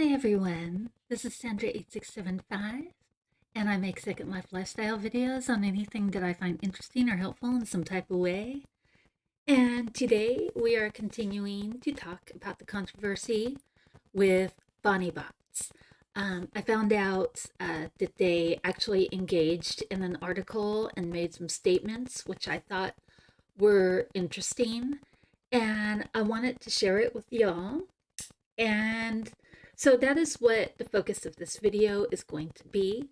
Hi everyone, this is Sandra8675 and I make Second Life lifestyle videos on anything that I find interesting or helpful in some type of way. And today we are continuing to talk about the controversy with BonnieBots. I found out that they actually engaged in an article and made some statements which I thought were interesting, and I wanted to share it with y'all. And so that is what the focus of this video is going to be.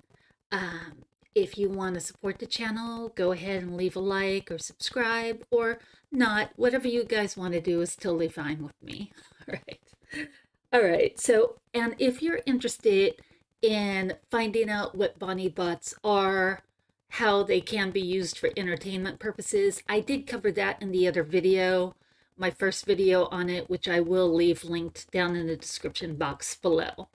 If you want to support the channel, go ahead and leave a like or subscribe, or not. Whatever you guys want to do is totally fine with me. All right. All right. So, and if you're interested in finding out what BonnieBots are, how they can be used for entertainment purposes, I did cover that in the other video, my first video on it, which I will leave linked down in the description box below.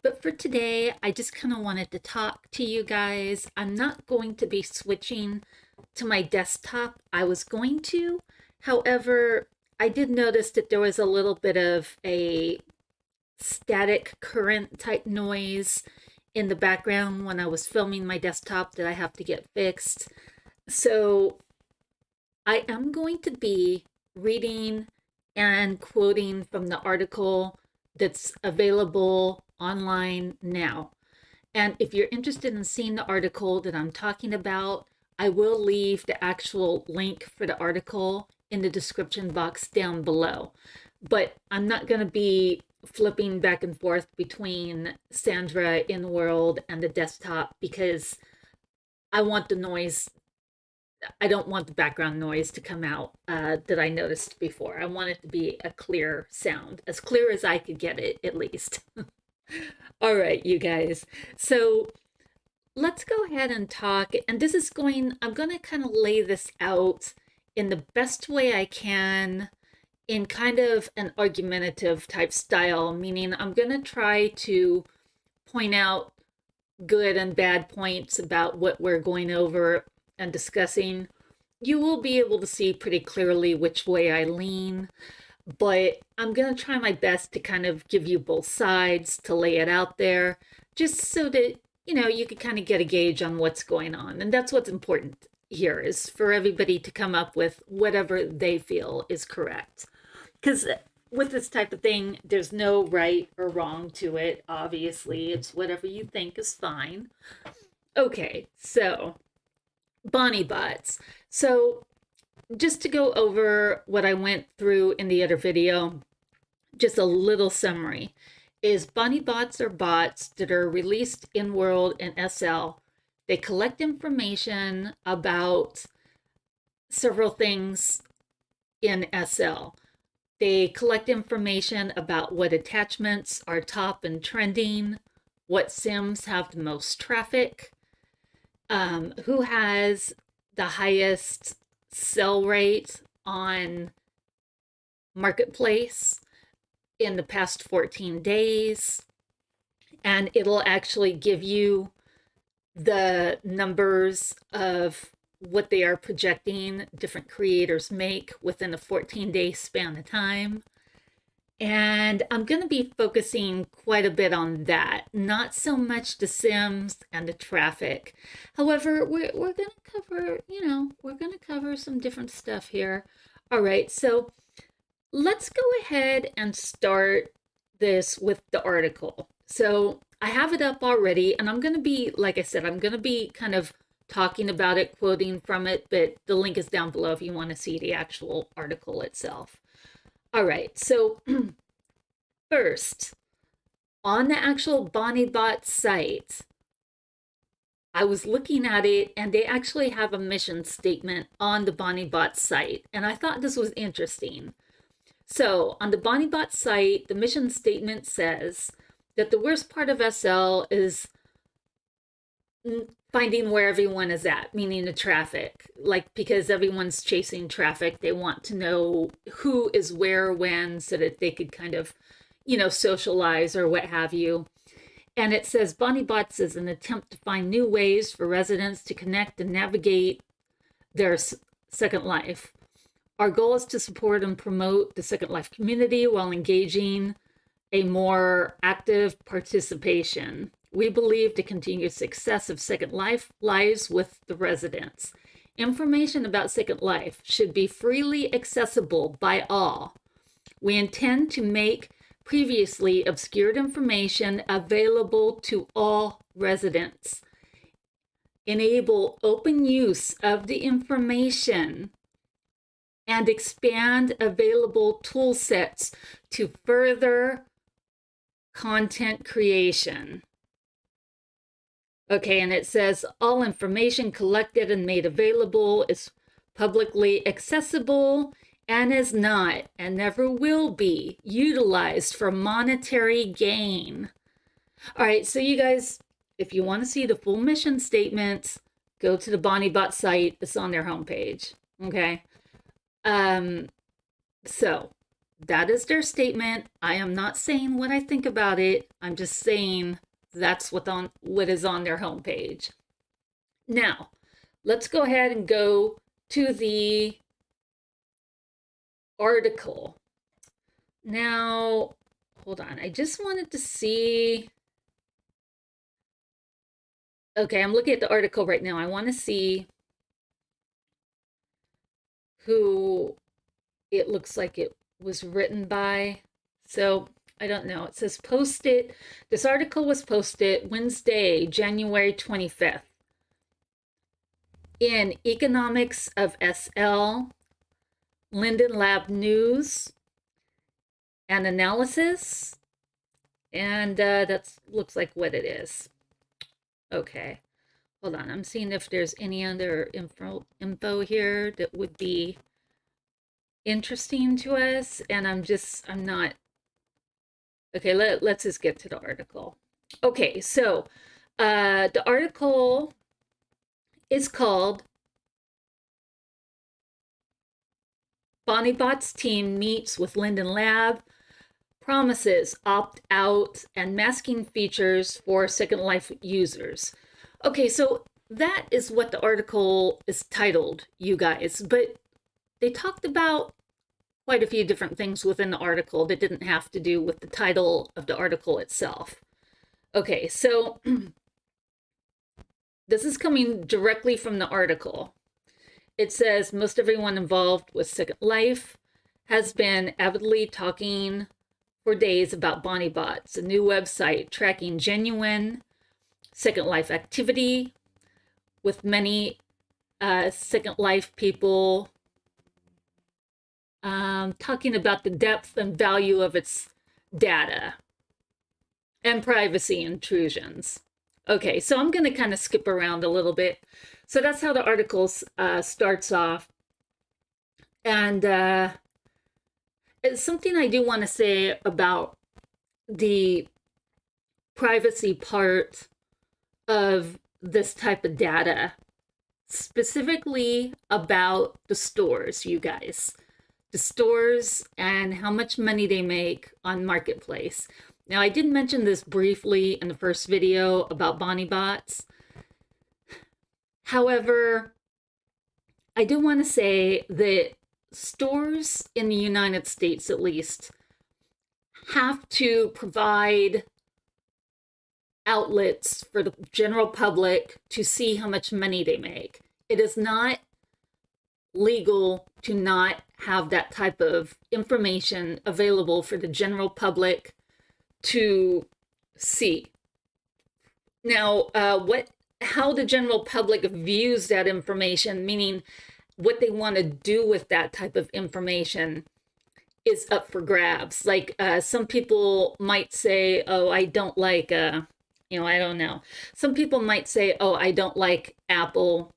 But for today, I just kind of wanted to talk to you guys. I'm not going to be switching to my desktop. I was going to, however, I did notice that there was a little bit of a static current type noise in the background when I was filming my desktop that I have to get fixed. So I am going to be reading and quoting from the article that's available online now. And if you're interested in seeing the article that I'm talking about, I will leave the actual link for the article in the description box down below. But I'm not going to be flipping back and forth between Sandra in World and the desktop because I want the noise. I don't want the background noise to come out that I noticed before. I want it to be a clear sound, as clear as I could get it, at least. All right, you guys. So let's go ahead and talk. And this is I'm going to kind of lay this out in the best way I can in kind of an argumentative type style, meaning I'm going to try to point out good and bad points about what we're going over and discussing. You will be able to see pretty clearly which way I lean, but I'm going to try my best to kind of give you both sides, to lay it out there, just so that, you know, you could kind of get a gauge on what's going on. And that's what's important here, is for everybody to come up with whatever they feel is correct. Because with this type of thing, there's no right or wrong to it. Obviously, it's whatever you think is fine. Okay, so BonnieBots. So just to go over what I went through in the other video, just a little summary, is BonnieBots are bots that are released in World and SL. They collect information about several things in SL. They collect information about what attachments are top and trending, what sims have the most traffic, who has the highest sell rate on Marketplace in the past 14 days. And it'll actually give you the numbers of what they are projecting different creators make within a 14-day span of time. And I'm going to be focusing quite a bit on that, not so much the sims and the traffic. However, we're going to cover, we're going to cover some different stuff here. All right, so let's go ahead and start this with the article. So I have it up already, and I'm going to be, like I said, I'm going to be kind of talking about it, quoting from it, but the link is down below if you want to see the actual article itself. All right, so first, on the actual BonnieBot site, I was looking at it, and they actually have a mission statement on the BonnieBot site, and I thought this was interesting. So on the BonnieBot site, the mission statement says that the worst part of SL is finding where everyone is at, meaning the traffic. Like, because everyone's chasing traffic, they want to know who is where, when, so that they could kind of, socialize or what have you. And it says BonnieBots is an attempt to find new ways for residents to connect and navigate their Second Life. Our goal is to support and promote the Second Life community while engaging a more active participation. We believe the continued success of Second Life lies with the residents. Information about Second Life should be freely accessible by all. We intend to make previously obscured information available to all residents. Enable open use of the information and expand available tool sets to further content creation. Okay, and it says all information collected and made available is publicly accessible and is not and never will be utilized for monetary gain. All right, so you guys, if you want to see the full mission statements, go to the BonnieBot site. It's on their homepage. Okay. So that is their statement. I am not saying what I think about it. I'm just saying that's what is on their homepage. Now, let's go ahead and go to the article. Now, hold on. I just wanted to see. Okay, I'm looking at the article right now. I want to see who it looks like it was written by. So I don't know. It says posted. This article was posted Wednesday, January 25th in Economics of SL, Linden Lab News and Analysis. And that looks like what it is. Okay. Hold on. I'm seeing if there's any other info here that would be interesting to us. And I'm not. Okay, let's just get to the article. Okay, so the article is called BonnieBot's team meets with Linden Lab, promises opt-out and masking features for Second Life users. Okay, so that is what the article is titled, you guys, but they talked about quite a few different things within the article that didn't have to do with the title of the article itself. Okay, so this is coming directly from the article. It says most everyone involved with Second Life has been avidly talking for days about BonnieBots, a new website tracking genuine Second Life activity with many Second Life people talking about the depth and value of its data and privacy intrusions. Okay, so I'm going to kind of skip around a little bit. So that's how the article starts off. And it's something I do want to say about the privacy part of this type of data, specifically about the stores, you guys. The stores and how much money they make on Marketplace. Now, I did mention this briefly in the first video about BonnieBots. However, I do want to say that stores in the United States, at least, have to provide outlets for the general public to see how much money they make. It is not legal to not have that type of information available for the general public to see. Now, how the general public views that information, meaning what they want to do with that type of information, is up for grabs. Like some people might say, oh, I don't like, I don't know. Some people might say, oh, I don't like Apple.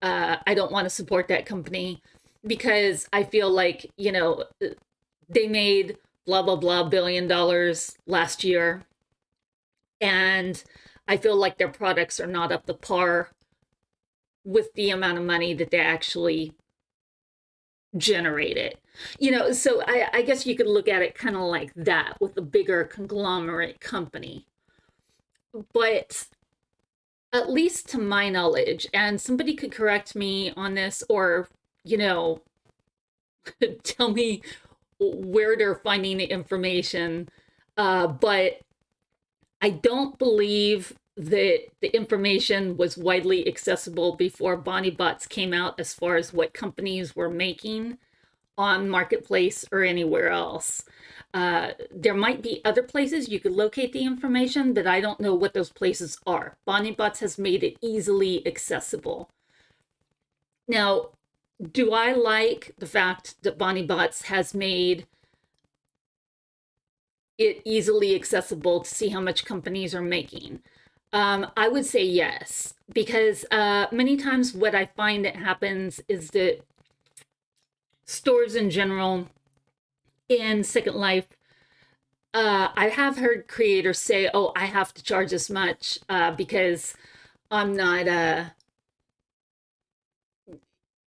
I don't want to support that company because I feel like, they made blah, blah, blah $1 billion last year. And I feel like their products are not up to par with the amount of money that they actually generated. So I guess you could look at it kind of like that with a bigger conglomerate company. But at least to my knowledge, and somebody could correct me on this or, tell me where they're finding the information. But I don't believe that the information was widely accessible before BonnieBots came out as far as what companies were making on Marketplace or anywhere else. There might be other places you could locate the information, but I don't know what those places are. BonnieBots has made it easily accessible. Now, do I like the fact that BonnieBots has made it easily accessible to see how much companies are making? I would say yes, because many times what I find that happens is that stores in general in Second Life, I have heard creators say, oh, I have to charge this much because I'm not,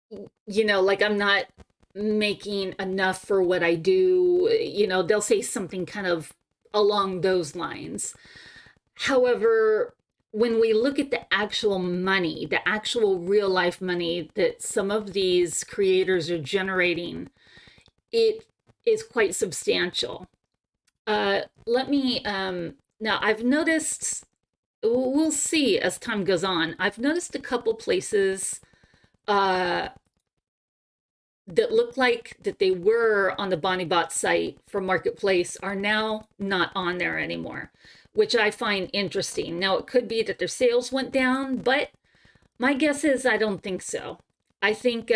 like I'm not making enough for what I do. They'll say something kind of along those lines. However, when we look at the actual money, the actual real life money that some of these creators are generating, it is quite substantial. Let me, now I've noticed, we'll see as time goes on, I've noticed a couple places that look like that they were on the BonnieBot site for Marketplace are now not on there anymore, which I find interesting. Now, it could be that their sales went down, but my guess is I don't think so. I think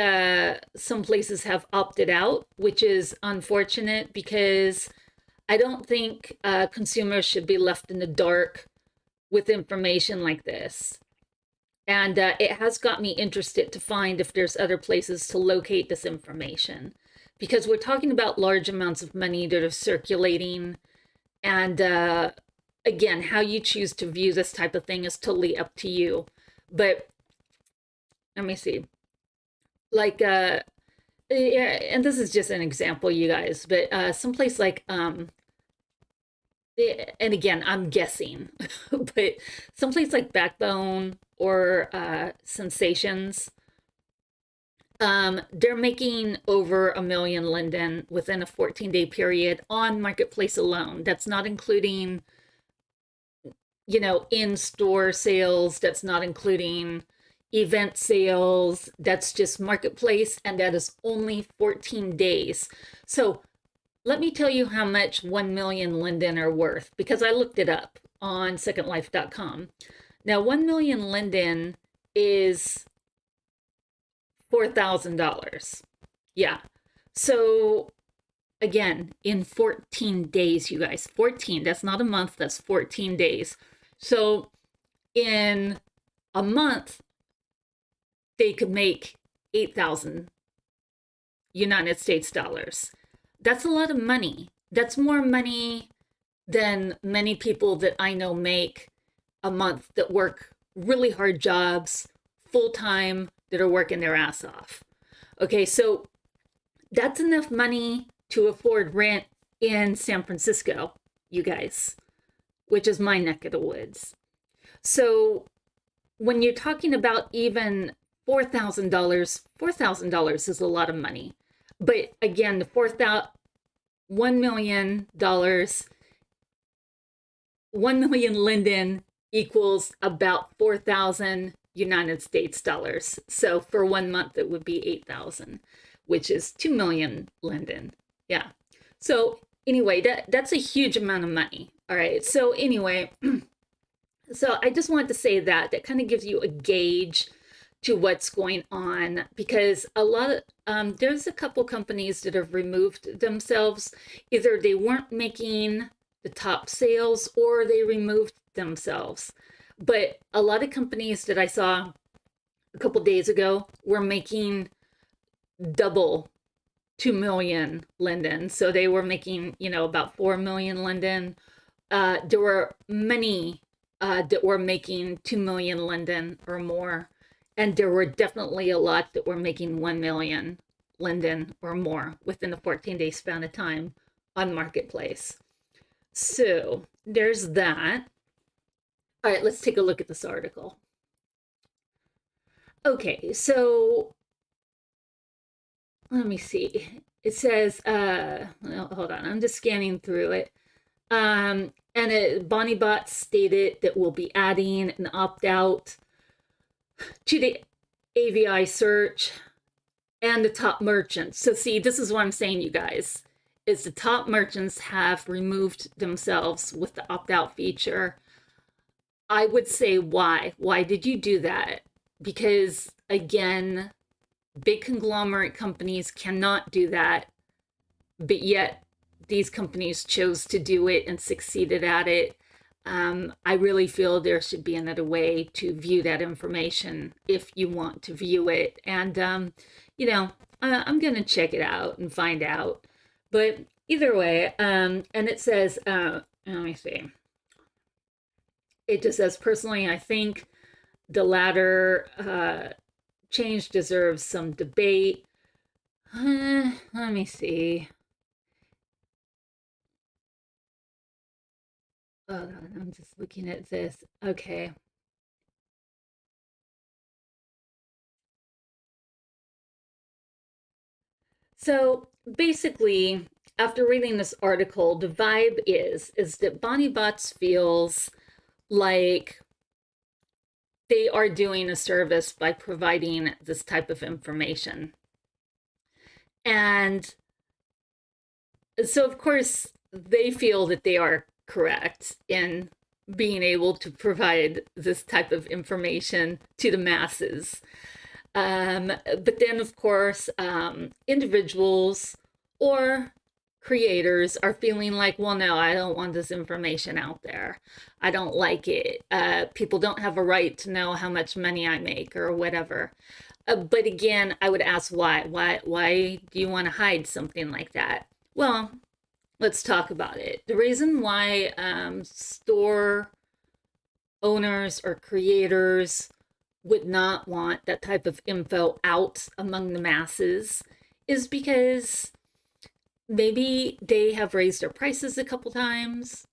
some places have opted out, which is unfortunate because I don't think consumers should be left in the dark with information like this. And it has got me interested to find if there's other places to locate this information, because we're talking about large amounts of money that are circulating. And again, how you choose to view this type of thing is totally up to you. But let me see. Like, yeah, and this is just an example, you guys, but someplace like, and again, I'm guessing, but someplace like Backbone or Sensations, they're making over $1 million Linden within a 14-day period on Marketplace alone. That's not including, in-store sales. That's not including event sales. That's just Marketplace, and that is only 14 days. So let me tell you how much 1 million Linden are worth, because I looked it up on secondlife.com. Now, 1 million Linden is $4,000. Yeah. So again, in 14 days, you guys, 14, that's not a month, that's 14 days. So in a month, they could make 8,000 United States dollars. That's a lot of money. That's more money than many people that I know make a month that work really hard jobs, full-time, that are working their ass off. Okay, so that's enough money to afford rent in San Francisco, you guys, which is my neck of the woods. So when you're talking about even $4,000, $4,000 is a lot of money. But again, the $1 million, 1 million Linden equals about 4,000 United States dollars. So for 1 month, it would be 8,000, which is 2 million Linden. Yeah. So anyway, that's a huge amount of money. All right. So anyway, so I just wanted to say that kind of gives you a gauge to what's going on, because a lot of there's a couple companies that have removed themselves. Either they weren't making the top sales or they removed themselves. But a lot of companies that I saw a couple days ago were making double 2 million Linden. So they were making, about 4 million Linden. There were many that were making 2 million Linden or more. And there were definitely a lot that were making 1 million Linden or more within a 14-day span of time on Marketplace. So there's that. All right, let's take a look at this article. Okay, so let me see. It says, well, hold on, I'm just scanning through it. BonnieBot stated that we'll be adding an opt-out to the AVI search and the top merchants. So see, this is what I'm saying, you guys, is the top merchants have removed themselves with the opt-out feature. I would say why? Why did you do that? Because again, big conglomerate companies cannot do that, but yet these companies chose to do it and succeeded at it. I really feel there should be another way to view that information if you want to view it. And, I'm going to check it out and find out. But either way, and it says, let me see. It just says, personally, I think the latter change deserves some debate. Let me see. Oh, God, I'm just looking at this. Okay. So basically, after reading this article, the vibe is that BonnieBots feels like they are doing a service by providing this type of information. And so, of course, they feel that they are correct in being able to this type of information to the masses. But then, of course, individuals or creators are feeling like, well, no, I don't want this information out there. I don't like it. People don't have a right to know how much money I make or whatever. But again, I would ask why? Why do you want to hide something like that? Well, let's talk about it. The reason why store owners or creators would not want that type of info out among the masses is because maybe they have raised their prices a couple times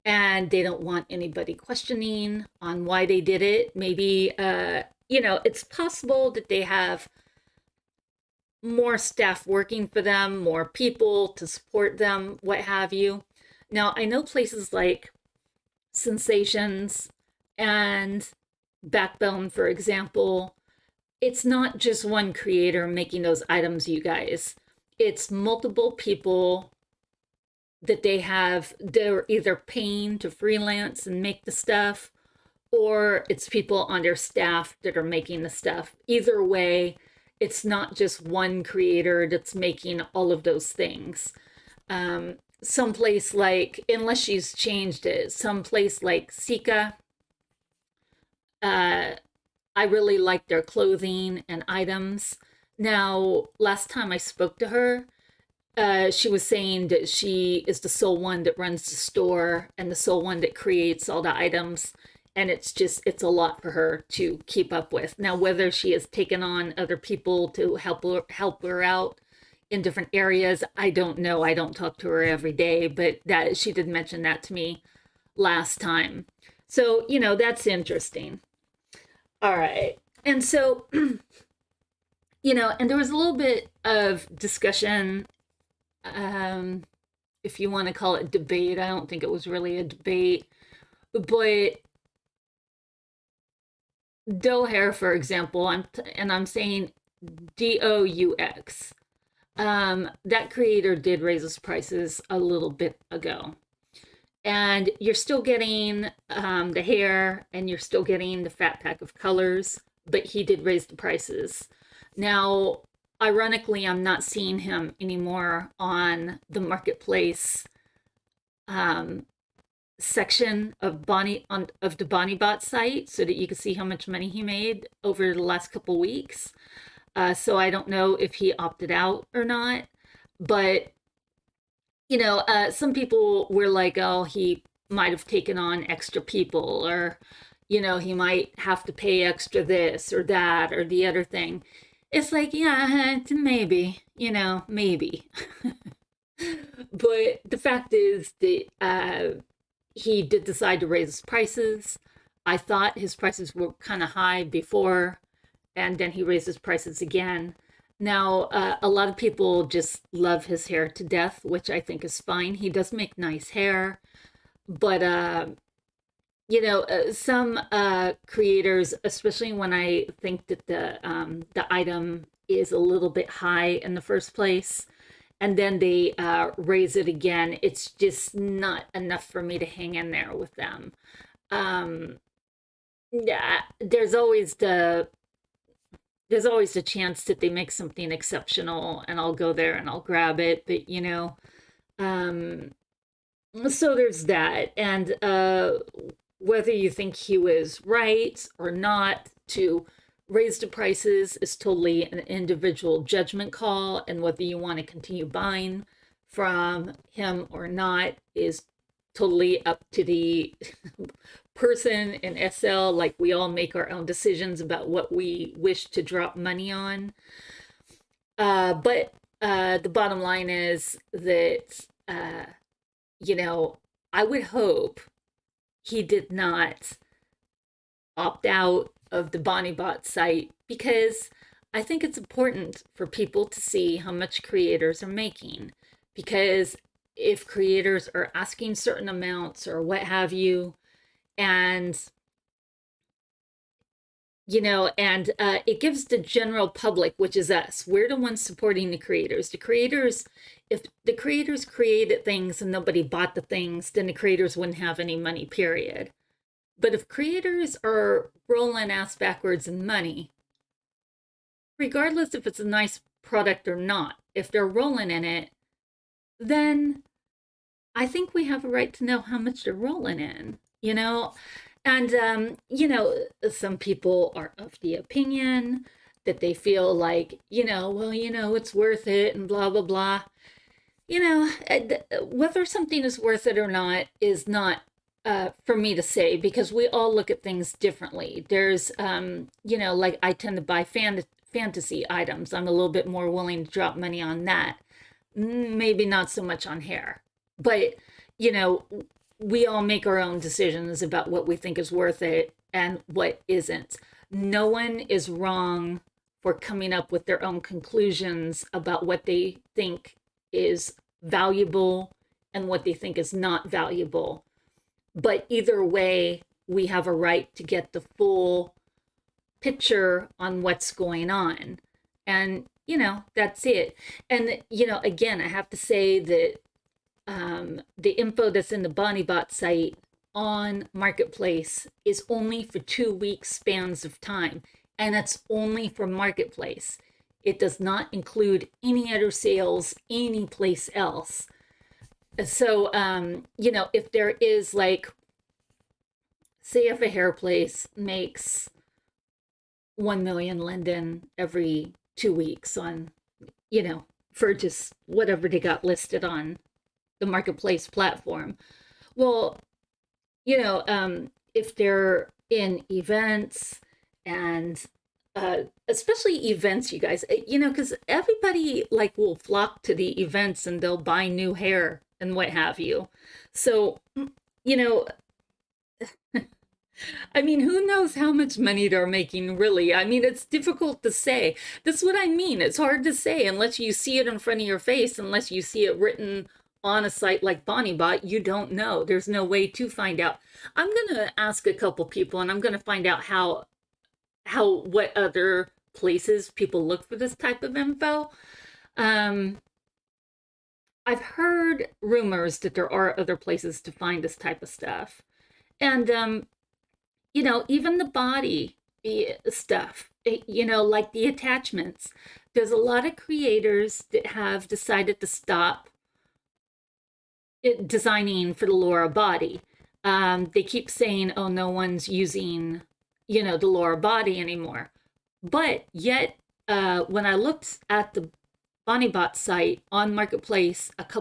and they don't want anybody questioning on why they did it. Maybe, it's possible that they have more staff working for them, more people to support them, what have you. Now, I know places like Sensations and Backbone, for example, it's not just one creator making those items, you guys. It's multiple people that they're either paying to freelance and make the stuff, or it's people on their staff that are making the stuff. Either way, it's not just one creator that's making all of those things. Someplace like, unless she's changed it, someplace like Sika, I really like their clothing and items. Now, last time I spoke to her, she was saying that she is the sole one that runs the store and the sole one that creates all the items. And it's a lot for her to keep up with. Now, whether she has taken on other people to help her out in different areas, I don't know. I don't talk to her every day, but that she did mention that to me last time. So, that's interesting. All right. And so, and there was a little bit of discussion, if you want to call it debate. I don't think it was really a debate, but Dohair, for example, I'm saying DOUX. That creator did raise his prices a little bit ago. And you're still getting the hair and you're still getting the fat pack of colors, but he did raise the prices. Now, ironically, I'm not seeing him anymore on the marketplace section of the BonnieBot site so that you can see how much money he made over the last couple weeks. So I don't know if he opted out or not, but some people were like, oh, he might have taken on extra people, or, he might have to pay extra this or that or the other thing. It's like, yeah, maybe, maybe. But the fact is that he did decide to raise his prices. I thought his prices were kind of high before, and then he raised his prices again. Now, a lot of people just love his hair to death, which I think is fine. He does make nice hair, but some creators, especially when I think that the item is a little bit high in the first place, and then they raise it again, it's just not enough for me to hang in there with them. Um, yeah, there's always the chance that they make something exceptional, and I'll go there and I'll grab it. But um, so there's that, and whether you think he was right or not to raise the prices is totally an individual judgment call, and whether you want to continue buying from him or not is totally up to the person in SL. Like, we all make our own decisions about what we wish to drop money on. But the bottom line is that, I would hope he did not opt out of the BonnieBot site, because I think it's important for people to see how much creators are making. Because if creators are asking certain amounts or what have you, and it gives the general public, which is us, we're the ones supporting the creators. If the creators created things and nobody bought the things, then the creators wouldn't have any money, period. But if creators are rolling ass backwards in money, regardless if it's a nice product or not, if they're rolling in it, then I think we have a right to know how much they're rolling in, And, some people are of the opinion that they feel like, it's worth it and blah, blah, blah. Whether something is worth it or not is not for me to say, because we all look at things differently. There's, like, I tend to buy fantasy items. I'm a little bit more willing to drop money on that. Maybe not so much on hair. But, we all make our own decisions about what we think is worth it and what isn't. No one is wrong for coming up with their own conclusions about what they think is valuable and what they think is not valuable. But either way, we have a right to get the full picture on what's going on. And, that's it. And, again, I have to say that the info that's in the BonnieBot site on Marketplace is only for 2 week spans of time, and it's only for Marketplace. It does not include any other sales anyplace else. So, if there is, like, say if a hair place makes 1 million linden every 2 weeks on, for just whatever they got listed on the Marketplace platform. Well, if they're in events, and especially events, you guys, because everybody, like, will flock to the events and they'll buy new hair and what have you. So, I mean, who knows how much money they're making, really? I mean, it's difficult to say. That's what I mean. It's hard to say unless you see it in front of your face, unless you see it written on a site like BonnieBot. You don't know. There's no way to find out. I'm going to ask a couple people, and I'm going to find out what other places people look for this type of info. I've heard rumors that there are other places to find this type of stuff. And, even the body stuff, like the attachments. There's a lot of creators that have decided to stop designing for the lower body. They keep saying, oh, no one's using, the lower body anymore. But yet, when I looked at the BonnieBot site on Marketplace it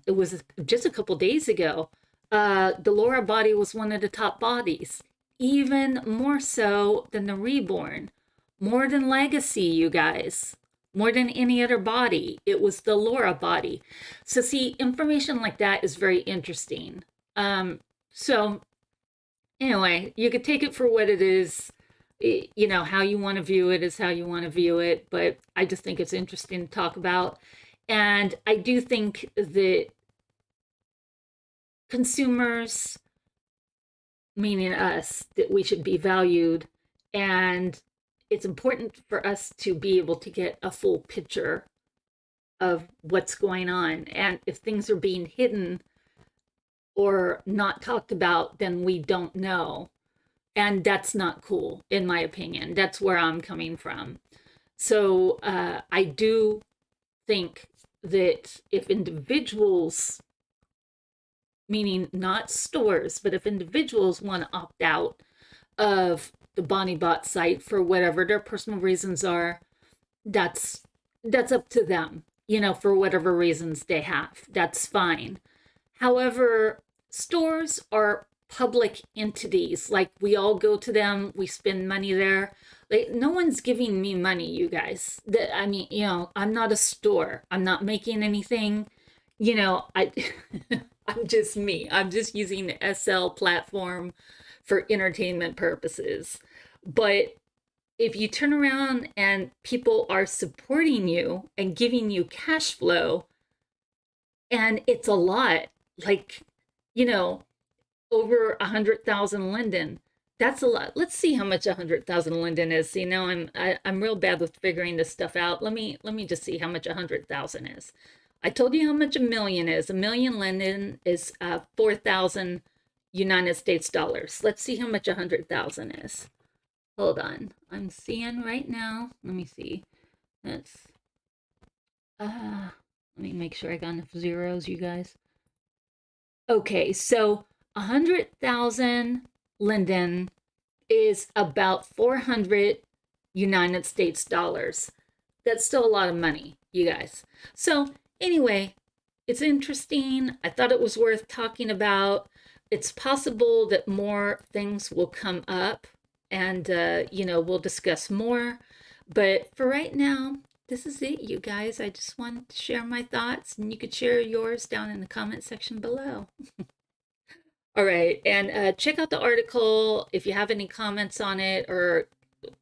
was just a couple days ago, the lower body was one of the top bodies, even more so than the Reborn, more than Legacy, you guys. More than any other body, it was the Laura body. So see, information like that is very interesting. So anyway, you could take it for what it is. you know, how you want to view it is how you want to view it, but I just think it's interesting to talk about. And I do think that consumers, meaning us, that we should be valued, and it's important for us to be able to get a full picture of what's going on. And if things are being hidden or not talked about, then we don't know. And that's not cool, in my opinion. That's where I'm coming from. So I do think that if individuals, meaning not stores, but if individuals want to opt out of the BonnieBot site for whatever their personal reasons are, that's up to them, you know, for whatever reasons they have. That's fine. However, stores are public entities. Like, we all go to them, we spend money there. Like, no one's giving me money, you guys. I mean, you know, I'm not a store. I'm not making anything. You know, I'm just me. I'm just using the SL platform for entertainment purposes. But if you turn around and people are supporting you and giving you cash flow, and it's a lot, like, you know, over 100,000 linden. That's a lot. Let's see how much 100,000 linden is. See, now I'm real bad with figuring this stuff out. Let me just see how much 100,000 is. I told you how much a million is. A million linden is 4,000 United States dollars. Let's see how much 100,000 is. Hold on. I'm seeing right now. Let me see. That's let me make sure I got enough zeros, you guys. Okay, so 100,000 linden is about 400 United States dollars. That's still a lot of money, you guys. So anyway, it's interesting. I thought it was worth talking about. It's possible that more things will come up, and you know, we'll discuss more. But for right now, this is it, you guys. I just wanted to share my thoughts, and you could share yours down in the comment section below. All right, and check out the article if you have any comments on it or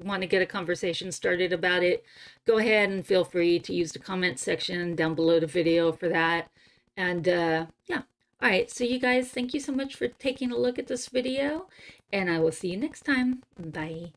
want to get a conversation started about it. Go ahead and feel free to use the comment section down below the video for that. And yeah, all right, so you guys, thank you so much for taking a look at this video, and I will see you next time. Bye.